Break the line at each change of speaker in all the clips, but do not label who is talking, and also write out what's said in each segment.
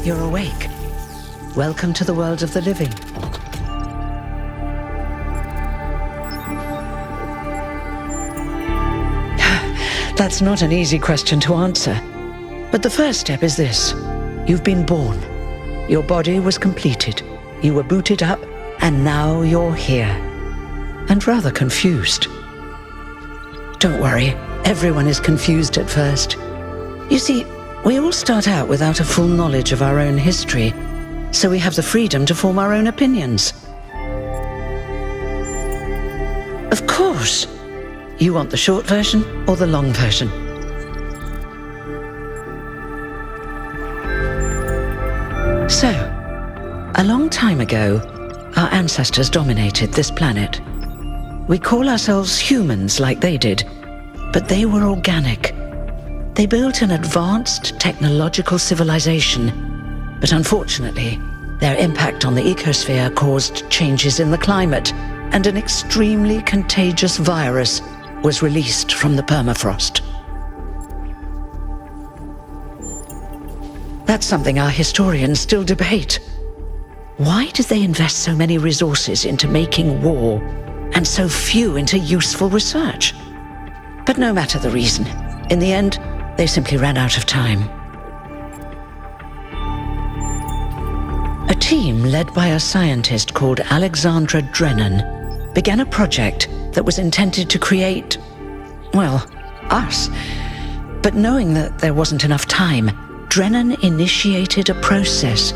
You're awake. Welcome to the world of the living. That's not an easy question to answer. But the first step is this. You've been born. Your body was completed. You were booted up, and now you're here. And rather confused. Don't worry, everyone is confused at first. You see, we all start out without a full knowledge of our own history, so we have the freedom to form our own opinions. Of course, you want the short version or the long version? So, a long time ago, our ancestors dominated this planet. We call ourselves humans like they did, but they were organic. They built an advanced technological civilization, but unfortunately, their impact on the ecosphere caused changes in the climate, and an extremely contagious virus was released from the permafrost. That's something our historians still debate. Why did they invest so many resources into making war, and so few into useful research? But no matter the reason, in the end, they simply ran out of time. A team led by a scientist called Alexandra Drennan began a project that was intended to create, well, us. But knowing that there wasn't enough time, Drennan initiated a process,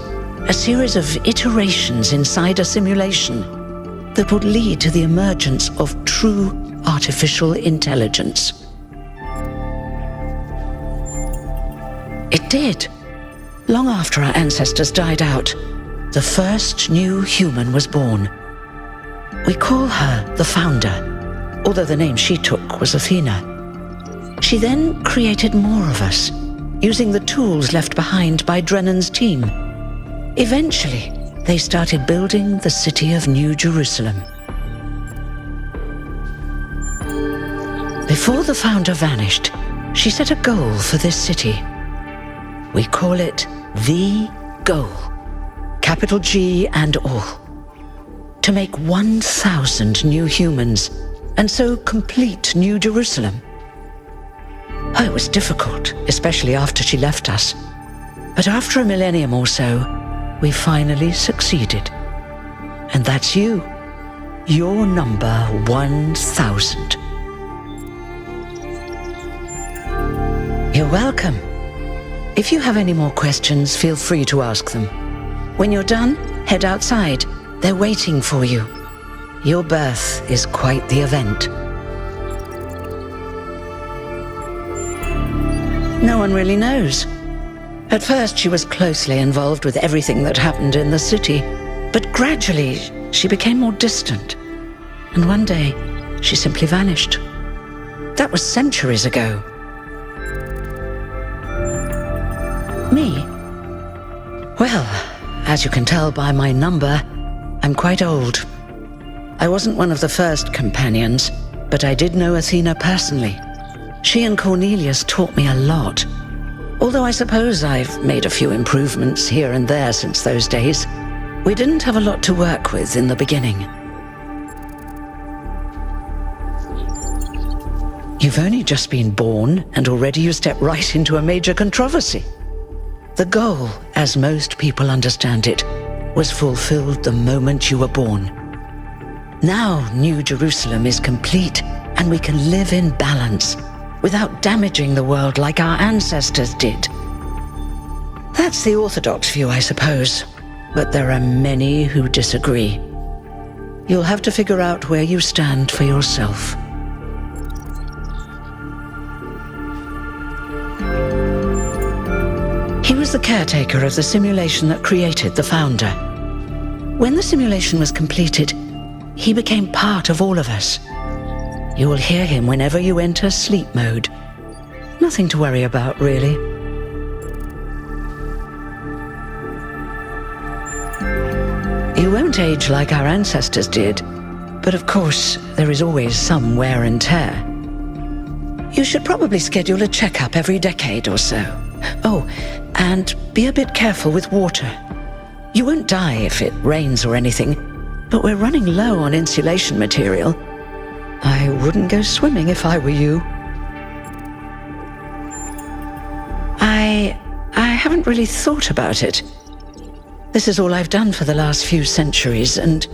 a series of iterations inside a simulation that would lead to the emergence of true artificial intelligence. It did. Long after our ancestors died out, the first new human was born. We call her the Founder, although the name she took was Athena. She then created more of us, using the tools left behind by Drennan's team. Eventually, they started building the city of New Jerusalem. Before the Founder vanished, she set a goal for this city. We call it the goal, capital G and all. To make 1,000 new humans, and so complete New Jerusalem. Oh, it was difficult, especially after she left us. But after a millennium or so, we finally succeeded. And that's you. You're number 1,000. You're welcome. If you have any more questions, feel free to ask them. When you're done, head outside. They're waiting for you. Your birth is quite the event. No one really knows. At first, she was closely involved with everything that happened in the city, but gradually, she became more distant. And one day, she simply vanished. That was centuries ago. Me? Well, as you can tell by my number, I'm quite old. I wasn't one of the first companions, but I did know Athena personally. She and Cornelius taught me a lot. Although I suppose I've made a few improvements here and there since those days. We didn't have a lot to work with in the beginning. You've only just been born, and already you step right into a major controversy. The goal, as most people understand it, was fulfilled the moment you were born. Now New Jerusalem is complete, and we can live in balance, without damaging the world like our ancestors did. That's the orthodox view, I suppose, but there are many who disagree. You'll have to figure out where you stand for yourself. He was the caretaker of the simulation that created the Founder. When the simulation was completed, he became part of all of us. You will hear him whenever you enter sleep mode. Nothing to worry about, really. You won't age like our ancestors did, but of course, there is always some wear and tear. You should probably schedule a checkup every decade or so. Oh, and be a bit careful with water. You won't die if it rains or anything, but we're running low on insulation material. I wouldn't go swimming if I were you. I haven't really thought about it. This is all I've done for the last few centuries, and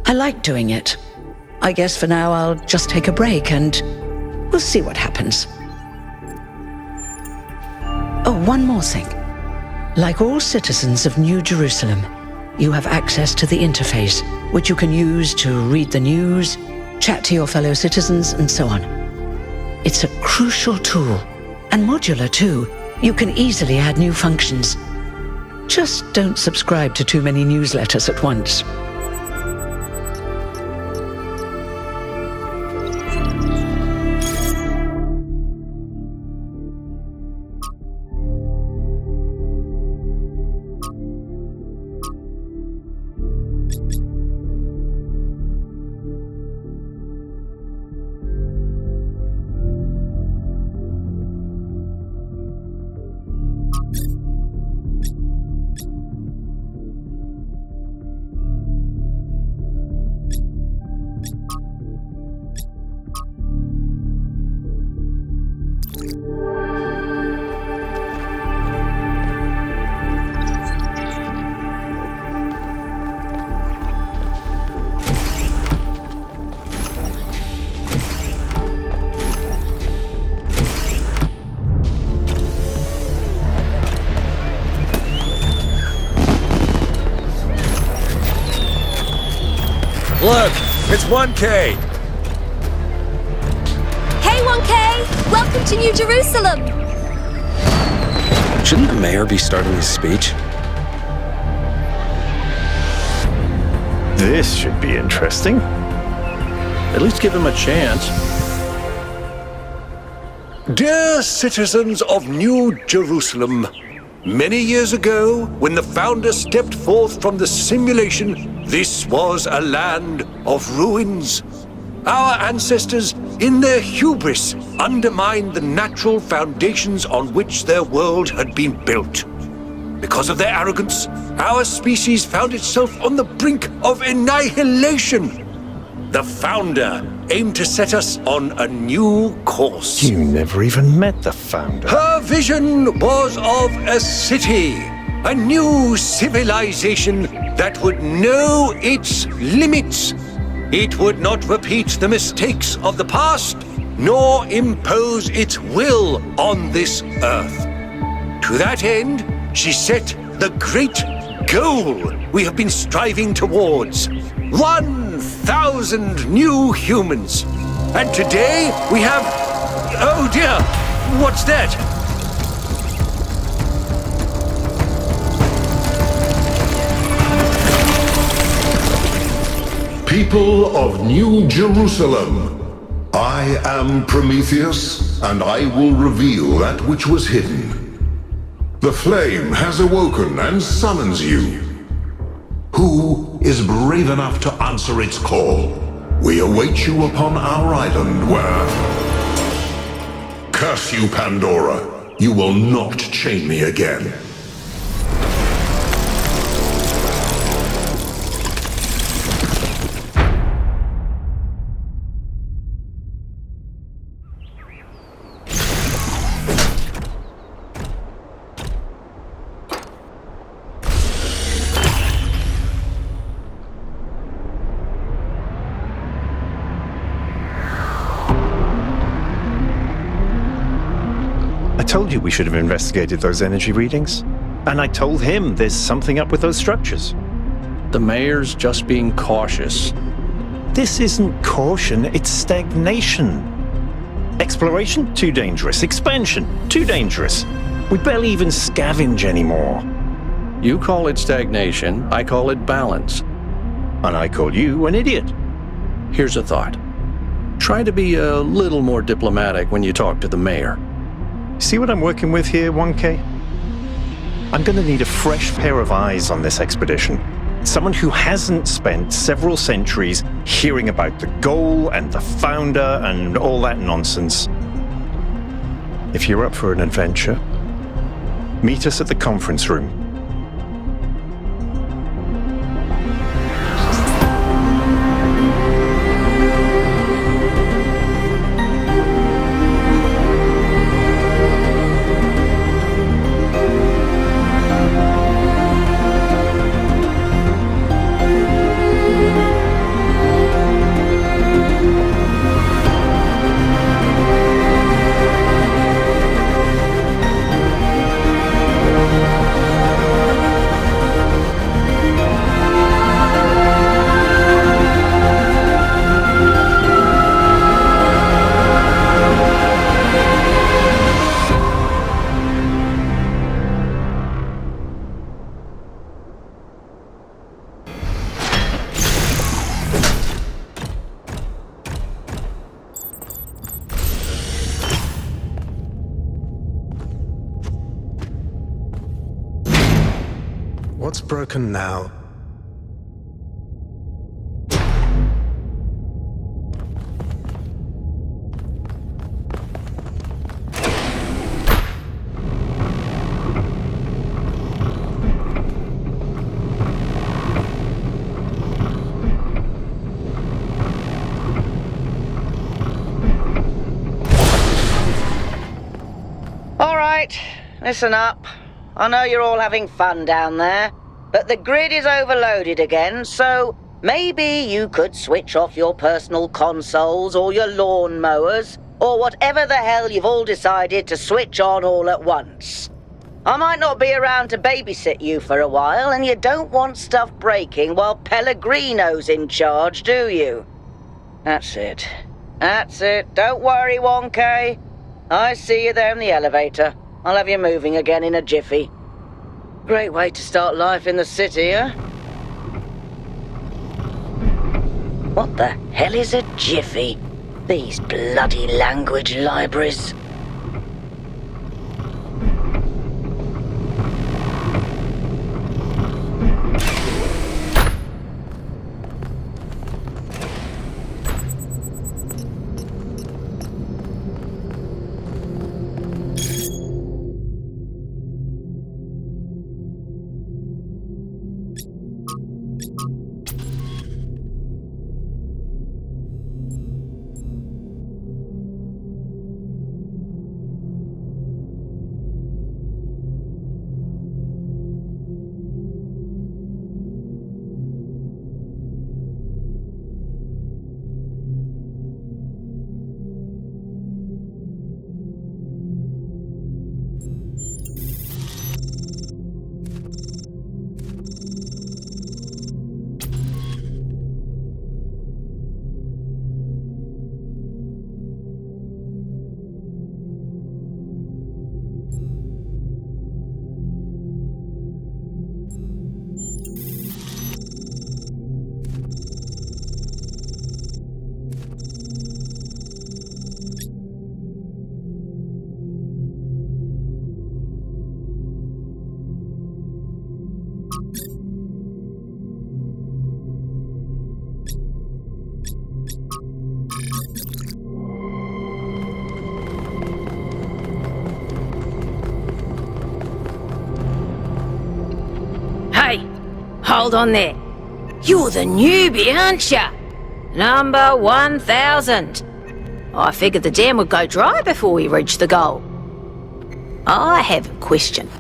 I like doing it. I guess for now I'll just take a break and we'll see what happens. Oh, one more thing. Like all citizens of New Jerusalem, you have access to the interface, which you can use to read the news, chat to your fellow citizens, and so on. It's a crucial tool, and modular too. You can easily add new functions. Just don't subscribe to too many newsletters at once.
Look, it's 1K!
Hey 1K! Welcome to New Jerusalem!
Shouldn't the mayor be starting his speech?
This should be interesting. At least give him a chance.
Dear citizens of New Jerusalem, many years ago, when the founder stepped forth from the simulation, this was a land of ruins. Our ancestors, in their hubris, undermined the natural foundations on which their world had been built. Because of their arrogance, our species found itself on the brink of annihilation. The founder aimed to set us on a new course.
You never even met the founder.
Her vision was of a city, a new civilization that would know its limits. It would not repeat the mistakes of the past, nor impose its will on this earth. To that end, she set the great goal we have been striving towards: 1,000 new humans. And today we have... Oh dear, what's that?
People of New Jerusalem, I am Prometheus, and I will reveal that which was hidden. The flame has awoken and summons you. Who is brave enough to answer its call? We await you upon our island where... Curse you, Pandora! You will not chain me again.
I told you we should have investigated those energy readings. And I told him there's something up with those structures.
The mayor's just being cautious.
This isn't caution, it's stagnation. Exploration? Too dangerous. Expansion? Too dangerous. We barely even scavenge anymore.
You call it stagnation, I call it balance.
And I call you an idiot.
Here's a thought. Try to be a little more diplomatic when you talk to the mayor.
See what I'm working with here, 1K? I'm going to need a fresh pair of eyes on this expedition. Someone who hasn't spent several centuries hearing about the goal and the founder and all that nonsense. If you're up for an adventure, Meet us at the conference room.
What's broken now?
All right, listen up. I know you're all having fun down there, but the grid is overloaded again, so maybe you could switch off your personal consoles or your lawn mowers, or whatever the hell you've all decided to switch on all at once. I might not be around to babysit you for a while, and you don't want stuff breaking while Pellegrino's in charge, do you? That's it. That's it. Don't worry, 1K. I see you there in the elevator. I'll have you moving again in a jiffy. Great way to start life in the city, huh? What the hell is a jiffy? These bloody language libraries.
Hey, hold on there. You're the newbie, aren't ya? Number 1000. I figured the dam would go dry before we reach the goal. I have a question.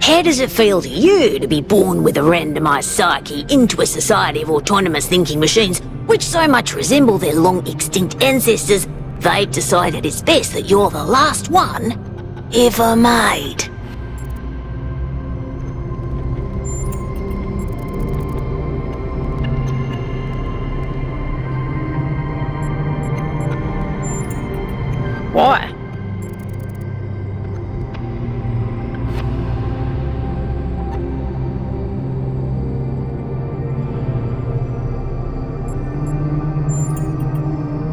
How does it feel to you to be born with a randomised psyche into a society of autonomous thinking machines which so much resemble their long-extinct ancestors, they've decided it's best that you're the last one ever made? Why?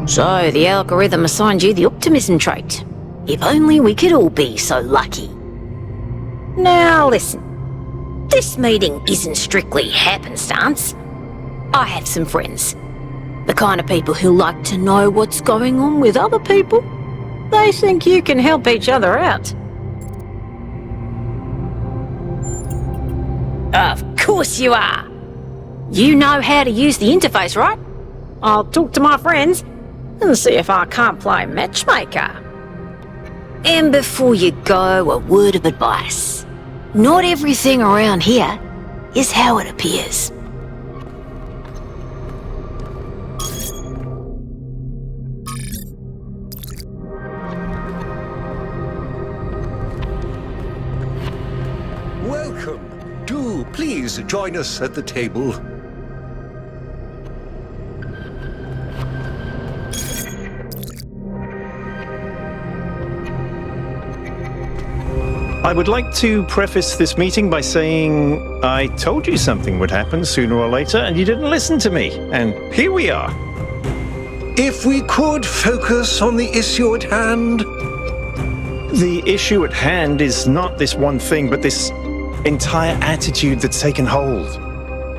So, the algorithm assigned you the optimism trait. If only we could all be so lucky. Now listen, this meeting isn't strictly happenstance. I have some friends. The kind of people who like to know what's going on with other people. They think you can help each other out. Of course you are. You know how to use the interface, right? I'll talk to my friends and see if I can't play matchmaker. And before you go, a word of advice. Not everything around here is how it appears.
Welcome. Do please join us at the table.
I would like to preface this meeting by saying I told you something would happen sooner or later, and you didn't listen to me. And here we are.
If we could focus on the issue at hand.
The issue at hand is not this one thing, but this entire attitude that's taken hold.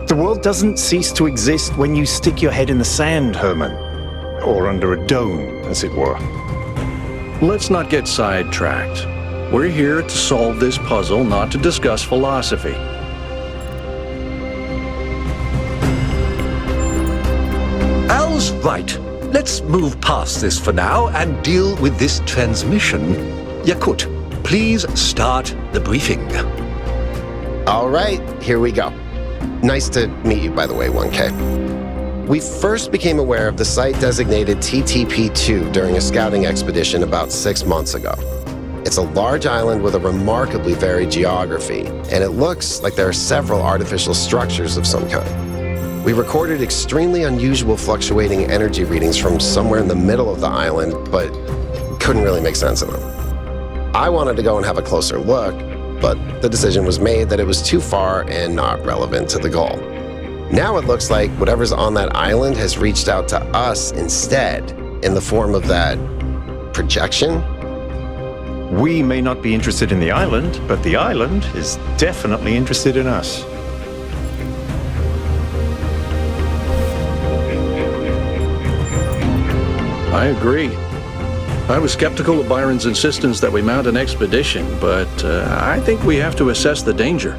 The world doesn't cease to exist when you stick your head in the sand, Herman. Or under a dome, as it were.
Let's not get sidetracked. We're here to solve this puzzle, not to discuss philosophy.
Al's right. Let's move past this for now and deal with this transmission. Yakut, please start the briefing.
All right, here we go. Nice to meet you, by the way, 1K. We first became aware of the site designated TTP-2 during a scouting expedition about 6 months ago. It's a large island with a remarkably varied geography, and it looks like there are several artificial structures of some kind. We recorded extremely unusual fluctuating energy readings from somewhere in the middle of the island, but couldn't really make sense of them. I wanted to go and have a closer look, but the decision was made that it was too far and not relevant to the goal. Now it looks like whatever's on that island has reached out to us instead, in the form of that projection.
We may not be interested in the island, but the island is definitely interested in us.
I agree. I was skeptical of Byron's insistence that we mount an expedition, but I think we have to assess the danger.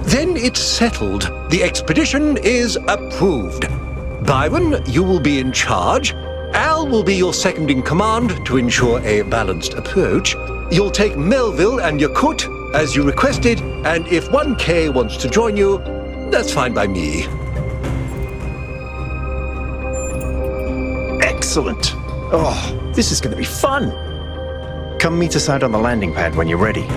Then it's settled. The expedition is approved. Byron, you will be in charge. Al will be your second in command to ensure a balanced approach. You'll take Melville and Yakut as you requested, and if 1K wants to join you, that's fine by me.
Excellent. Oh, this is going to be fun. Come meet us out on the landing pad when you're ready.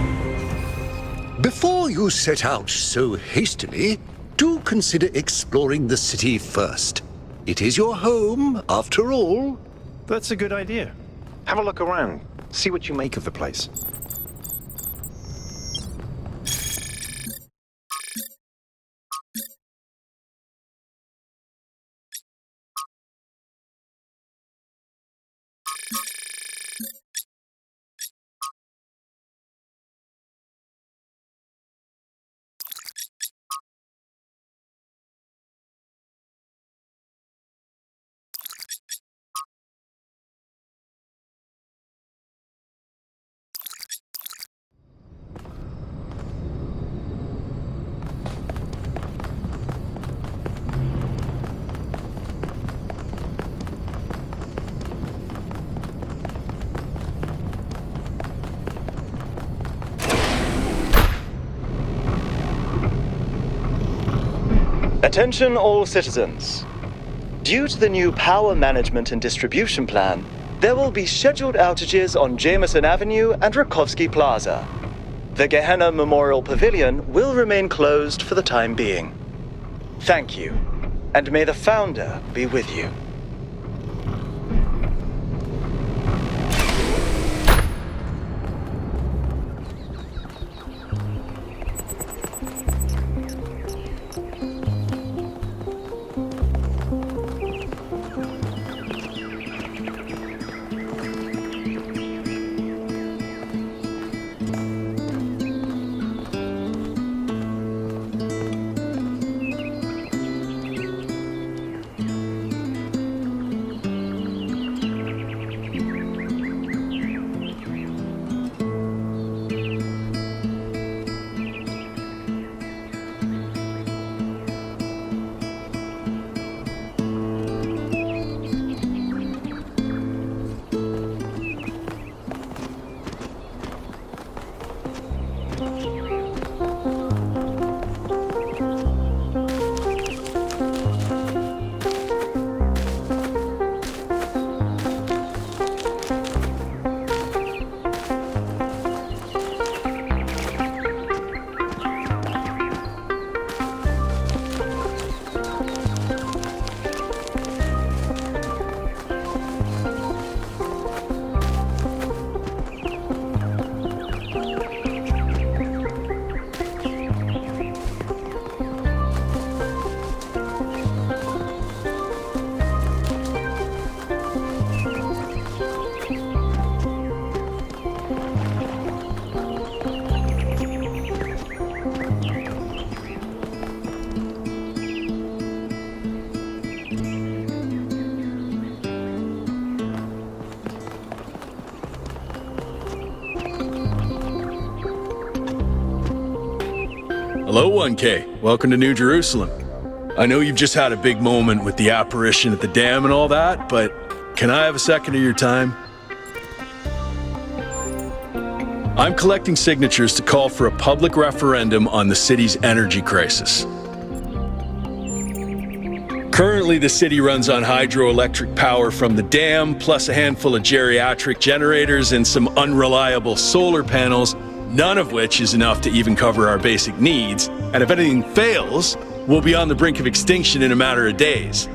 Before you set out so hastily, do consider exploring the city first. It is your home, after all.
That's a good idea. Have a look around. See what you make of the place.
Attention all citizens. Due to the new power management and distribution plan, there will be scheduled outages on Jameson Avenue and Rakovsky Plaza. The Gehenna Memorial Pavilion will remain closed for the time being. Thank you, and may the Founder be with you.
Hello, 1K. Welcome to New Jerusalem. I know you've just had a big moment with the apparition at the dam and all that, but can I have a second of your time? I'm collecting signatures to call for a public referendum on the city's energy crisis. Currently, the city runs on hydroelectric power from the dam, plus a handful of geriatric generators and some unreliable solar panels, none of which is enough to even cover our basic needs. And if anything fails, we'll be on the brink of extinction in a matter of days.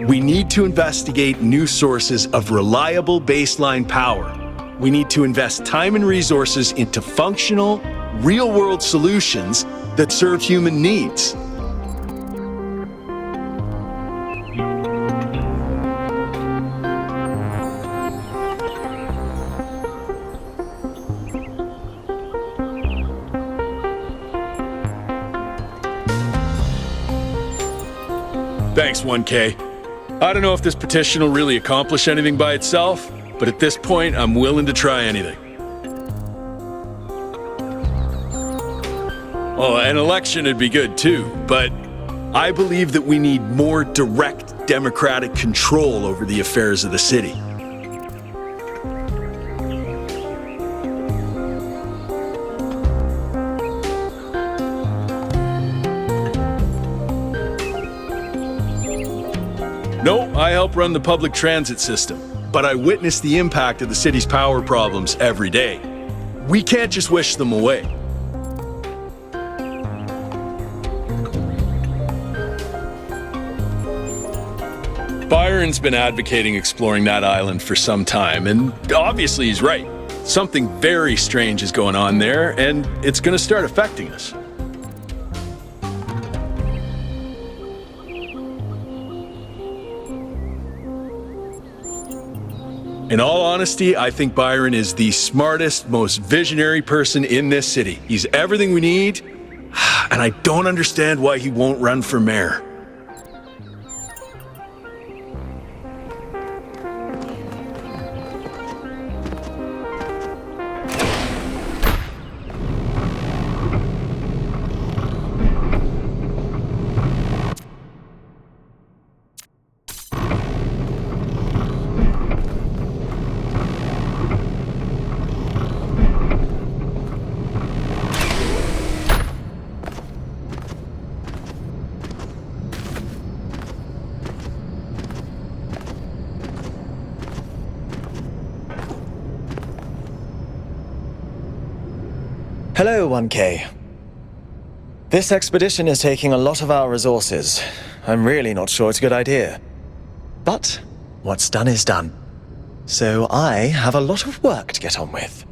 We need to investigate new sources of reliable baseline power. We need to invest time and resources into functional, real-world solutions that serve human needs. Thanks, 1K. I don't know if this petition will really accomplish anything by itself, but at this point, I'm willing to try anything. Oh, an election would be good too, but I believe that we need more direct democratic control over the affairs of the city. No, I help run the public transit system, but I witness the impact of the city's power problems every day. We can't just wish them away. Byron's been advocating exploring that island for some time, and obviously he's right. Something very strange is going on there, and it's going to start affecting us. In all honesty, I think Byron is the smartest, most visionary person in this city. He's everything we need, and I don't understand why he won't run for mayor.
Hello, 1K. This expedition is taking a lot of our resources. I'm really not sure it's a good idea. But what's done is done. So I have a lot of work to get on with.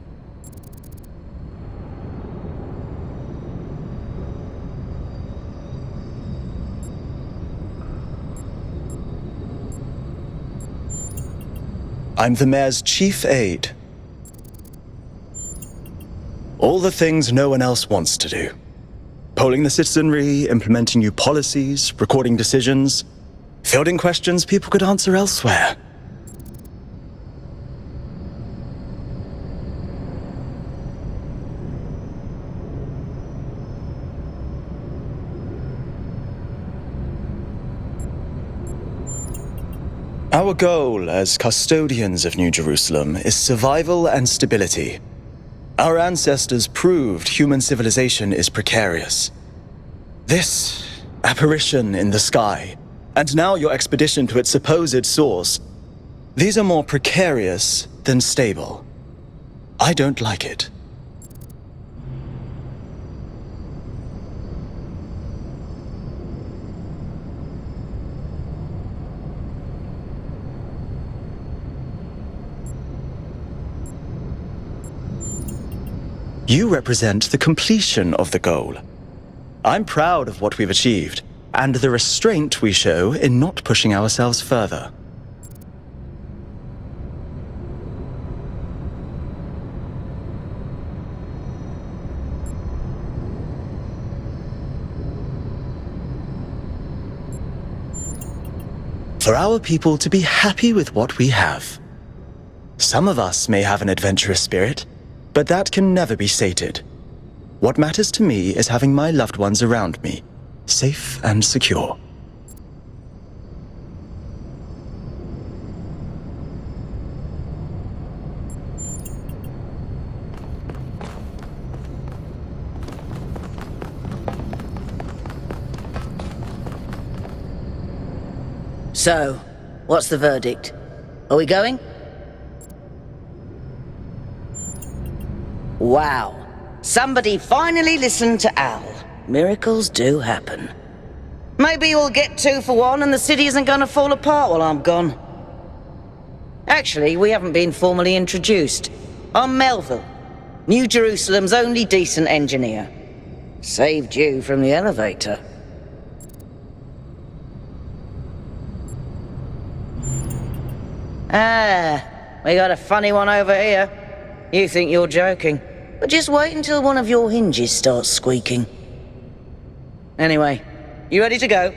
I'm the mayor's chief aide. All the things no one else wants to do. Polling the citizenry, implementing new policies, recording decisions, fielding questions people could answer elsewhere. Our goal as custodians of New Jerusalem is survival and stability. Our ancestors proved human civilization is precarious. This apparition in the sky, and now your expedition to its supposed source, these are more precarious than stable. I don't like it. You represent the completion of the goal. I'm proud of what we've achieved, and the restraint we show in not pushing ourselves further. For our people to be happy with what we have. Some of us may have an adventurous spirit, but that can never be sated. What matters to me is having my loved ones around me, safe and secure.
So, what's the verdict? Are we going? Wow. Somebody finally listened to Al. Miracles do happen. Maybe we'll get 2 for 1 and the city isn't gonna fall apart while I'm gone. Actually, we haven't been formally introduced. I'm Melville, New Jerusalem's only decent engineer. Saved you from the elevator. Ah, we got a funny one over here. You think you're joking, but just wait until one of your hinges starts squeaking. Anyway, you ready to go?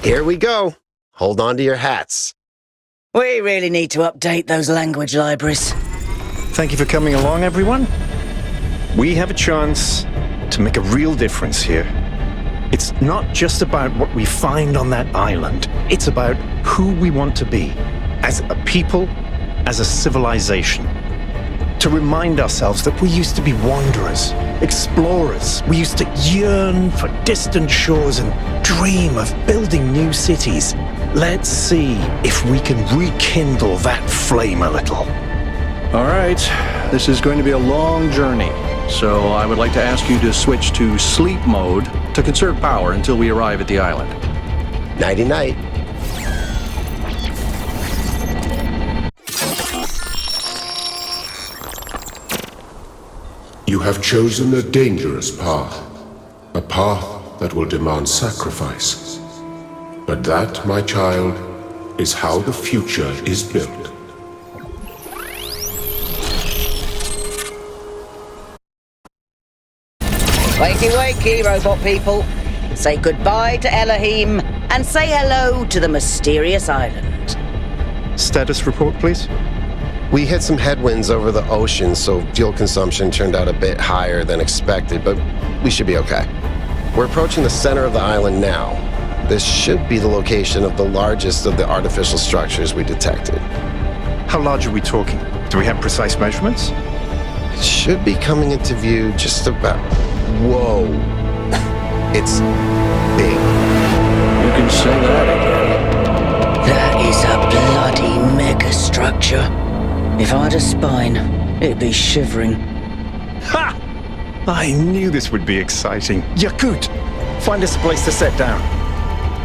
Here we go. Hold on to your hats.
We really need to update those language libraries.
Thank you for coming along, everyone. We have a chance to make a real difference here. It's not just about what we find on that island. It's about who we want to be, as a people, as a civilization. To remind ourselves that we used to be wanderers, explorers. We used to yearn for distant shores and dream of building new cities. Let's see if we can rekindle that flame a little.
All right, this is going to be a long journey, so I would like to ask you to switch to sleep mode to conserve power until we arrive at the island.
Nighty-night.
You have chosen a dangerous path, a path that will demand sacrifice. But that, my child, is how the future is built.
Wakey wakey, robot people. Say goodbye to Elohim and say hello to the mysterious island.
Status report, please.
We hit some headwinds over the ocean, so fuel consumption turned out a bit higher than expected, but we should be okay. We're approaching the center of the island now. This should be the location of the largest of the artificial structures we detected.
How large are we talking? Do we have precise measurements?
It should be coming into view just about... Whoa. It's big.
You can say that again.
That is a bloody mega-structure. If I had a spine, it'd be shivering.
Ha! I knew this would be exciting. Yakut, find us a place to set down.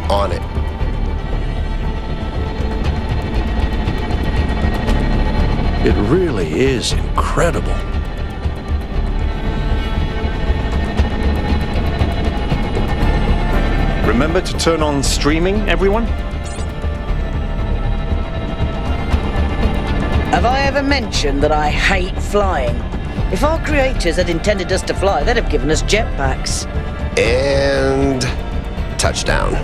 On it.
It really is incredible.
Remember to turn on streaming, everyone?
Have I ever mentioned that I hate flying? If our creators had intended us to fly, they'd have given us jetpacks.
And touchdown.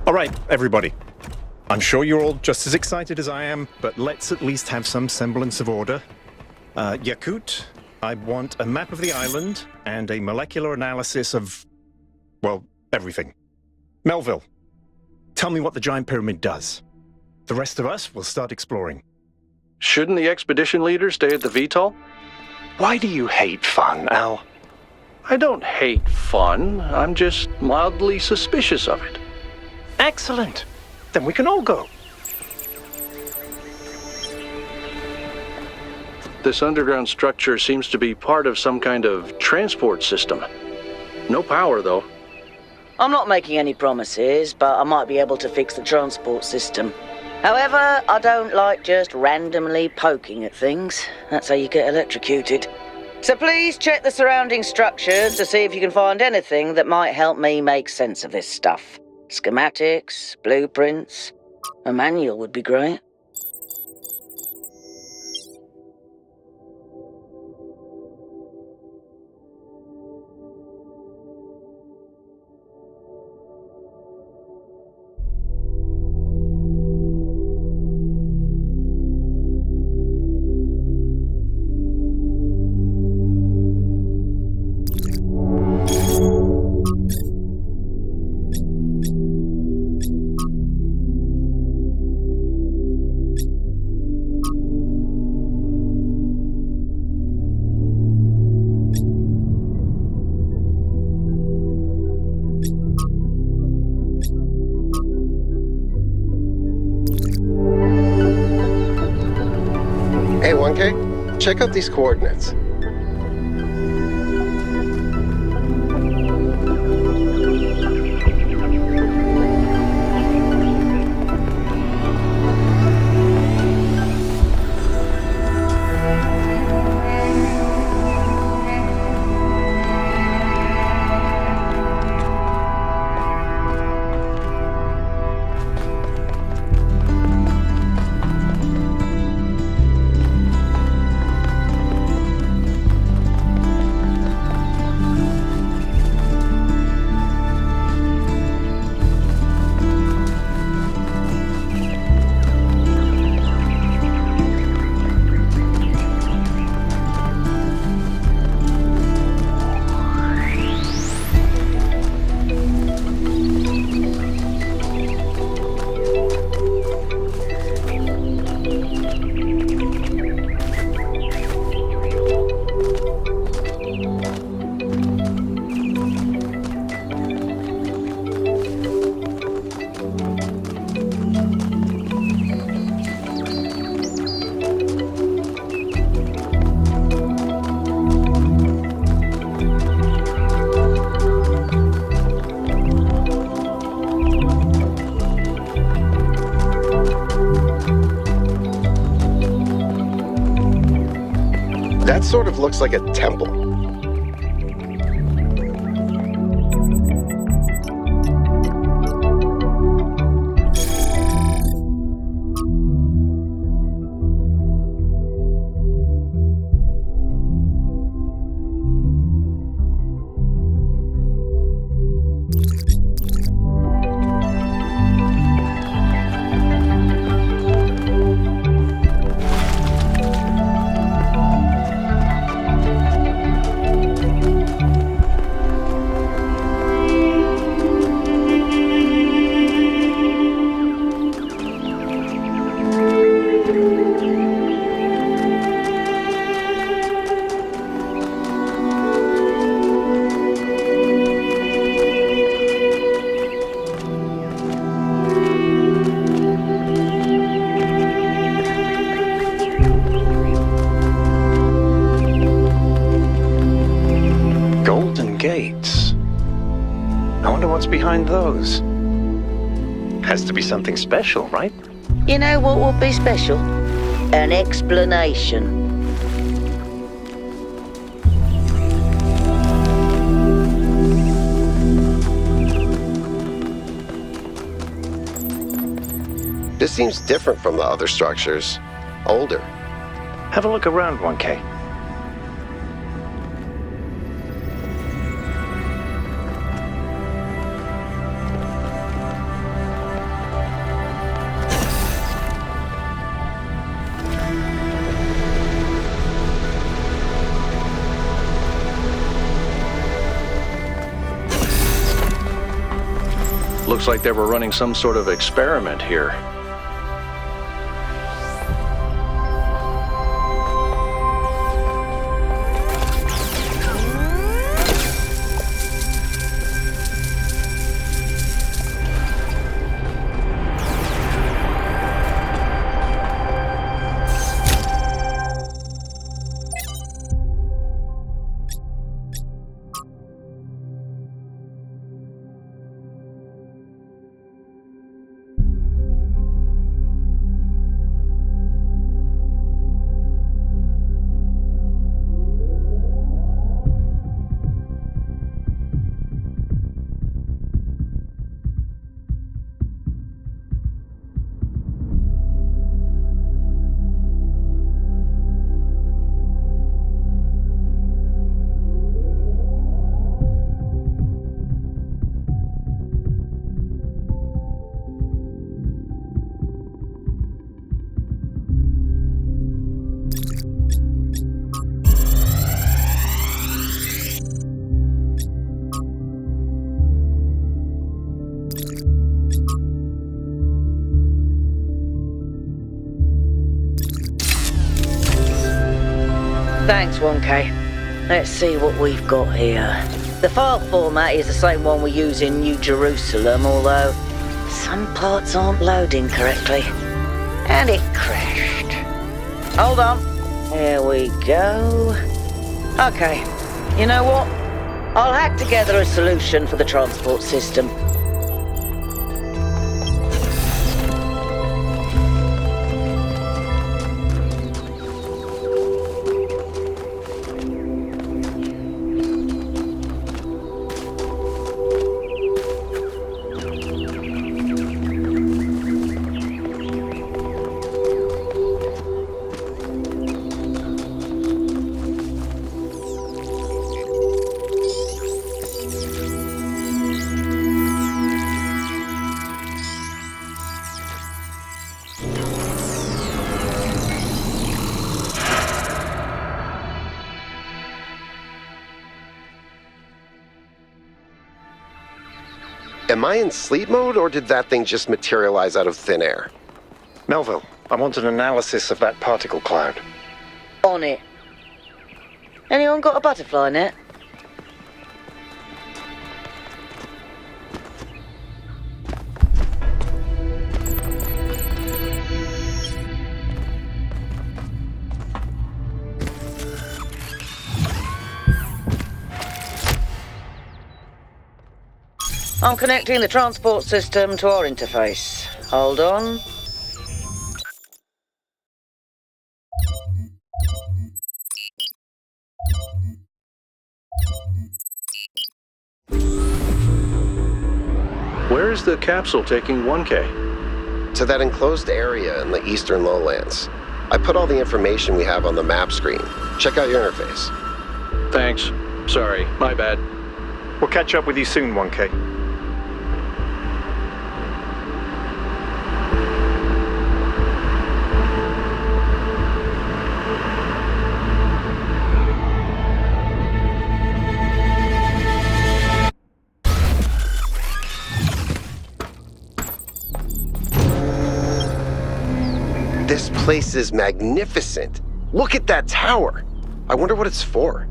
All right, everybody. I'm sure you're all just as excited as I am, but let's at least have some semblance of order. Yakut, I want a map of the island and a molecular analysis of, well, everything. Melville, tell me what the giant pyramid does. The rest of us will start exploring.
Shouldn't the expedition leader stay at the VTOL?
Why do you hate fun, Al?
I don't hate fun. I'm just mildly suspicious of it.
Excellent. Then we can all go.
This underground structure seems to be part of some kind of transport system. No power, though.
I'm not making any promises, but I might be able to fix the transport system. However, I don't like just randomly poking at things. That's how you get electrocuted. So please check the surrounding structures to see if you can find anything that might help me make sense of this stuff. Schematics, blueprints, a manual would be great.
Hey, 1K, check out these coordinates. That sort of looks like a temple.
Gates. I wonder what's behind those. Has to be something special, right?
You know what would be special? An explanation.
This seems different from the other structures. Older.
Have a look around, 1K.
Looks like they were running some sort of experiment here.
Thanks, 1K. Let's see what we've got here. The file format is the same one we use in New Jerusalem, although some parts aren't loading correctly. And it crashed. Hold on. Here we go. Okay, you know what? I'll hack together a solution for the transport system.
Am I in sleep mode, or did that thing just materialize out of thin air?
Melville, I want an analysis of that particle cloud.
On it. Anyone got a butterfly net? I'm connecting the transport system to our interface. Hold on.
Where is the capsule taking 1K?
To that enclosed area in the eastern lowlands. I put all the information we have on the map screen. Check out your interface.
Thanks. Sorry, my bad.
We'll catch up with you soon, 1K.
This place is magnificent. Look at that tower. I wonder what it's for.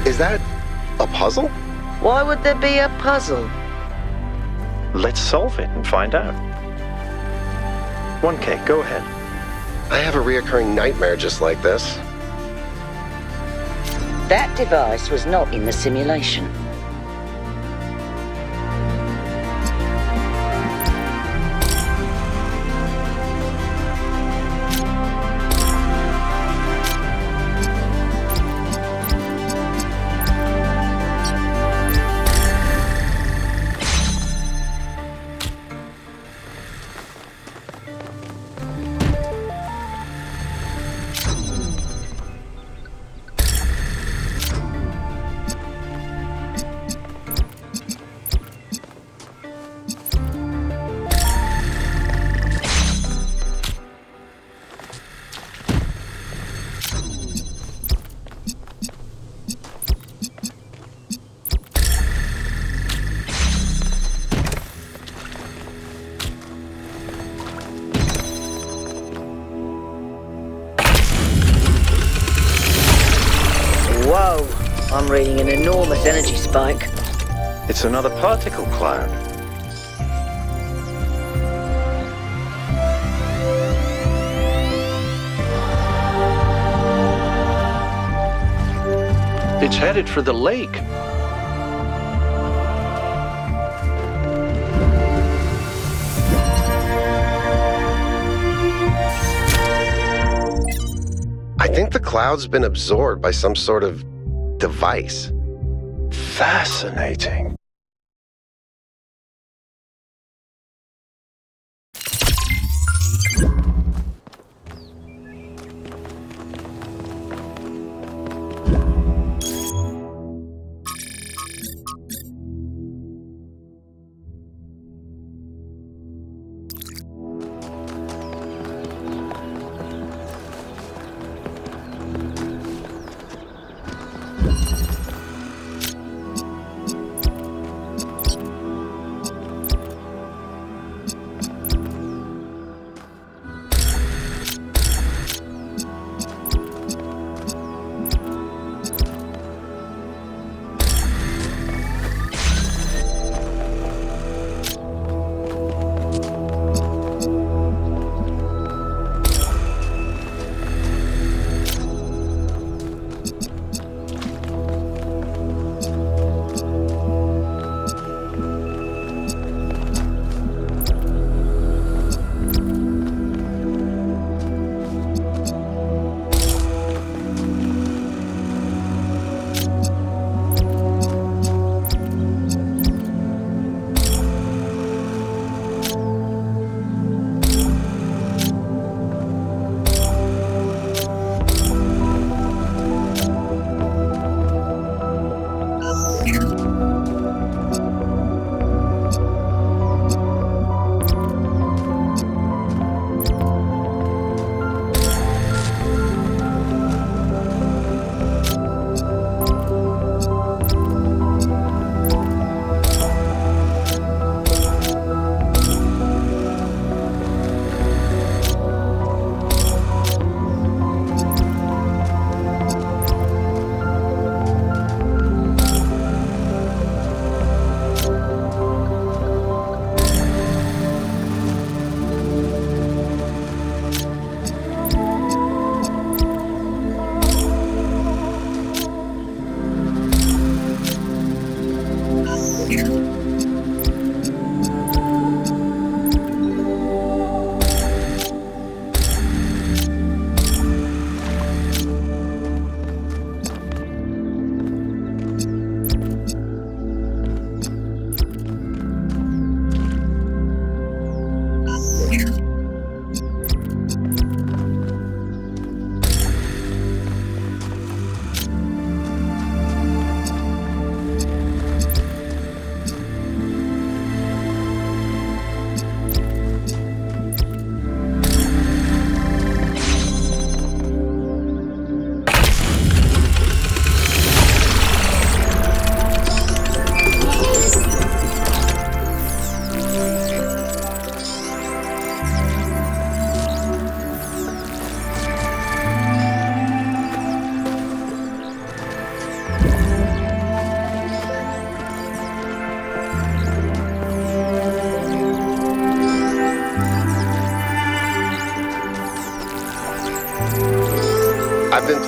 Is that a puzzle?
Why would there be a puzzle?
Let's solve it and find out. 1K, go ahead.
I have a reoccurring nightmare just like this.
That device was not in the simulation. Whoa, I'm reading an enormous energy spike.
It's another particle cloud.
It's headed for the lake.
I think the cloud's been absorbed by some sort of device.
Fascinating.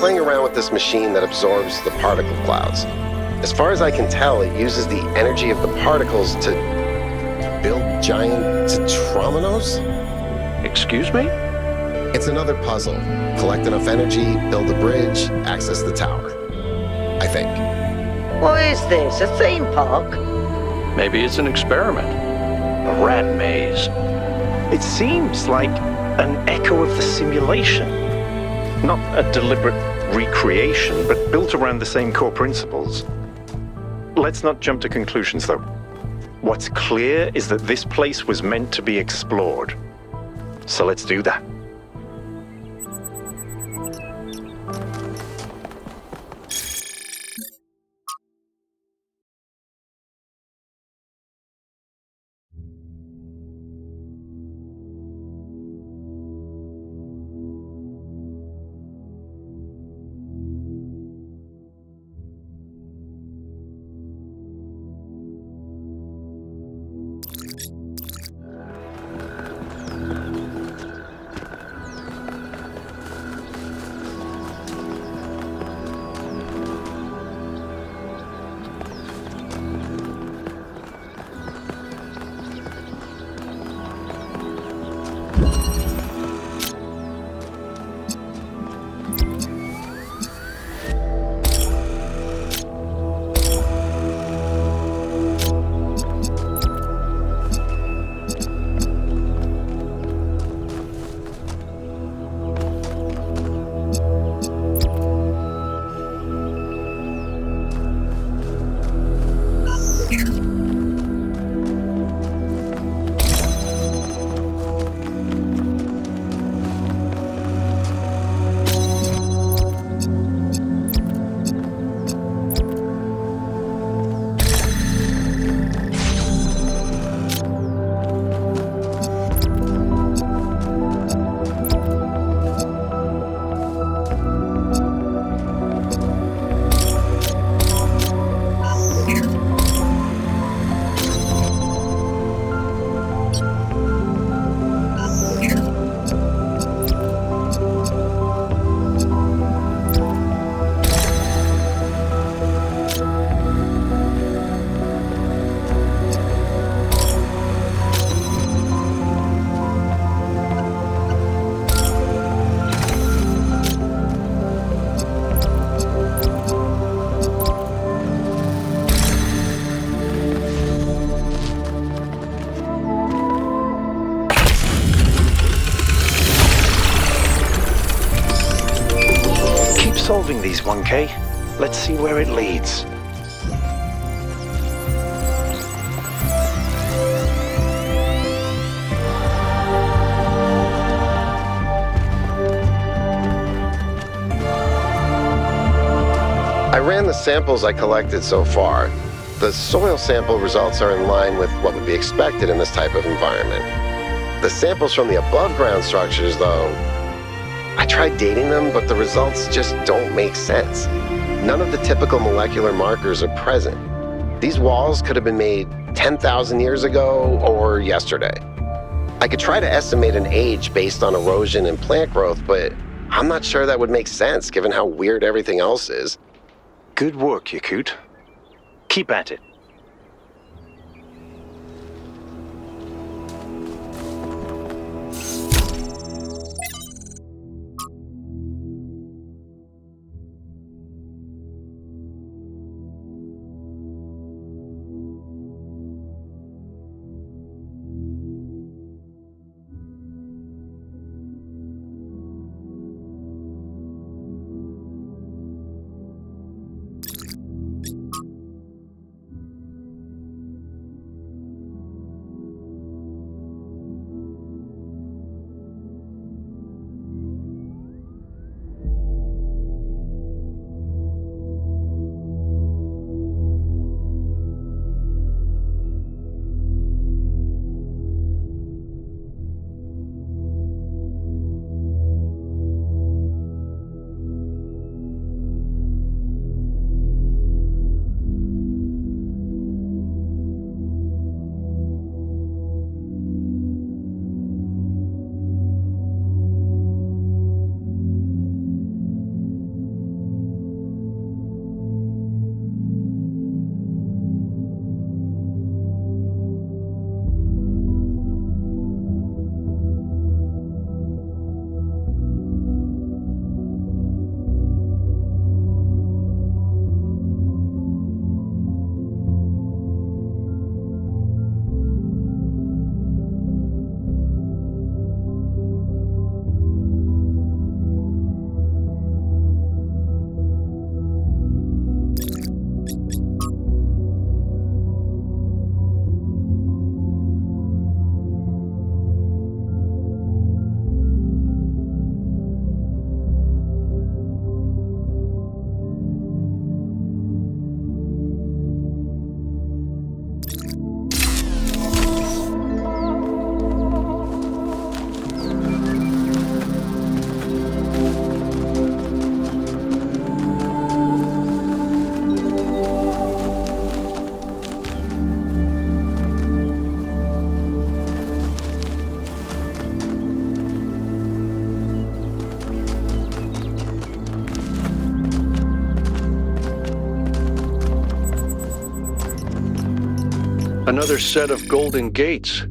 playing around with this machine that absorbs the particle clouds. As far as I can tell, it uses the energy of the particles to build giant tetrominos?
Excuse me?
It's another puzzle. Collect enough energy, build a bridge, access the tower. I think.
What is this, a theme park?
Maybe it's an experiment. A rat maze.
It seems like an echo of the simulation. Not a deliberate recreation, but built around the same core principles. Let's not jump to conclusions, though. What's clear is that this place was meant to be explored. So let's do that. Solving these, 1K. Let's see where it leads.
I ran the samples I collected so far. The soil sample results are in line with what would be expected in this type of environment. The samples from the above-ground structures, though, I tried dating them, but the results just don't make sense. None of the typical molecular markers are present. These walls could have been made 10,000 years ago or yesterday. I could try to estimate an age based on erosion and plant growth, but I'm not sure that would make sense given how weird everything else is.
Good work, Yakut. Keep at it.
Another set of golden gates.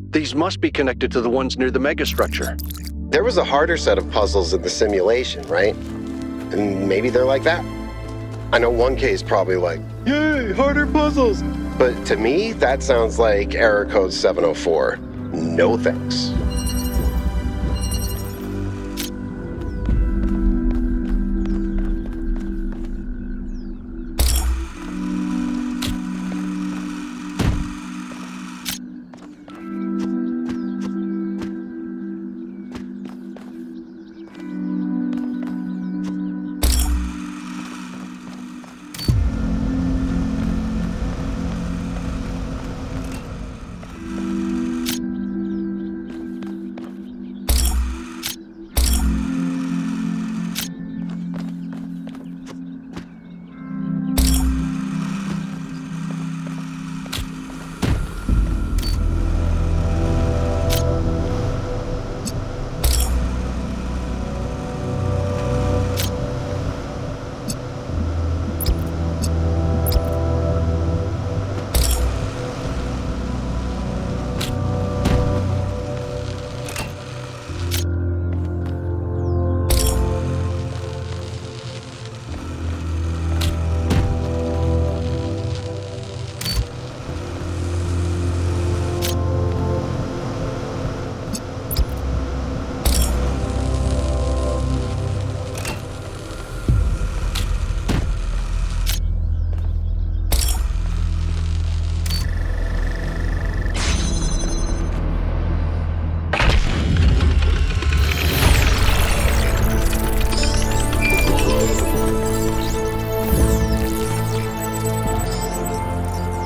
These must be connected to the ones near the megastructure.
There was a harder set of puzzles in the simulation, right? And maybe they're like that. I know 1K is probably like, yay, harder puzzles. But to me, that sounds like error code 704. No thanks.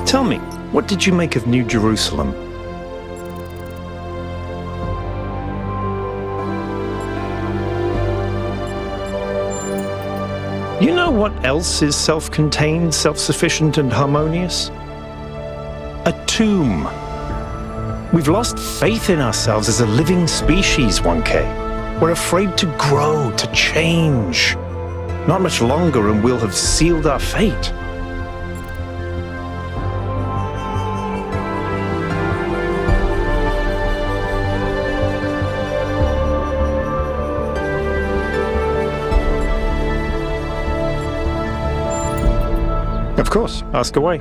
Tell me, what did you make of New Jerusalem? You know what else is self-contained, self-sufficient, and harmonious? A tomb. We've lost faith in ourselves as a living species, 1K. We're afraid to grow, to change. Not much longer and we'll have sealed our fate. Of course, ask away.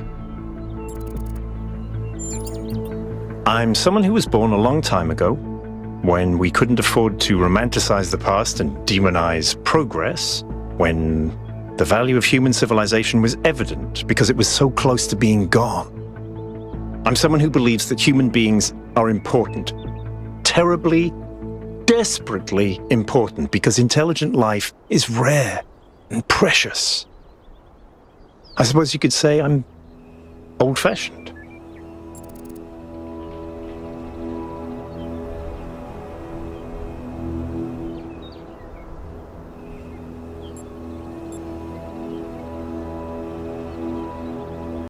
I'm someone who was born a long time ago, when we couldn't afford to romanticize the past and demonize progress, when the value of human civilization was evident because it was so close to being gone. I'm someone who believes that human beings are important, terribly, desperately important, because intelligent life is rare and precious. I suppose you could say I'm old-fashioned.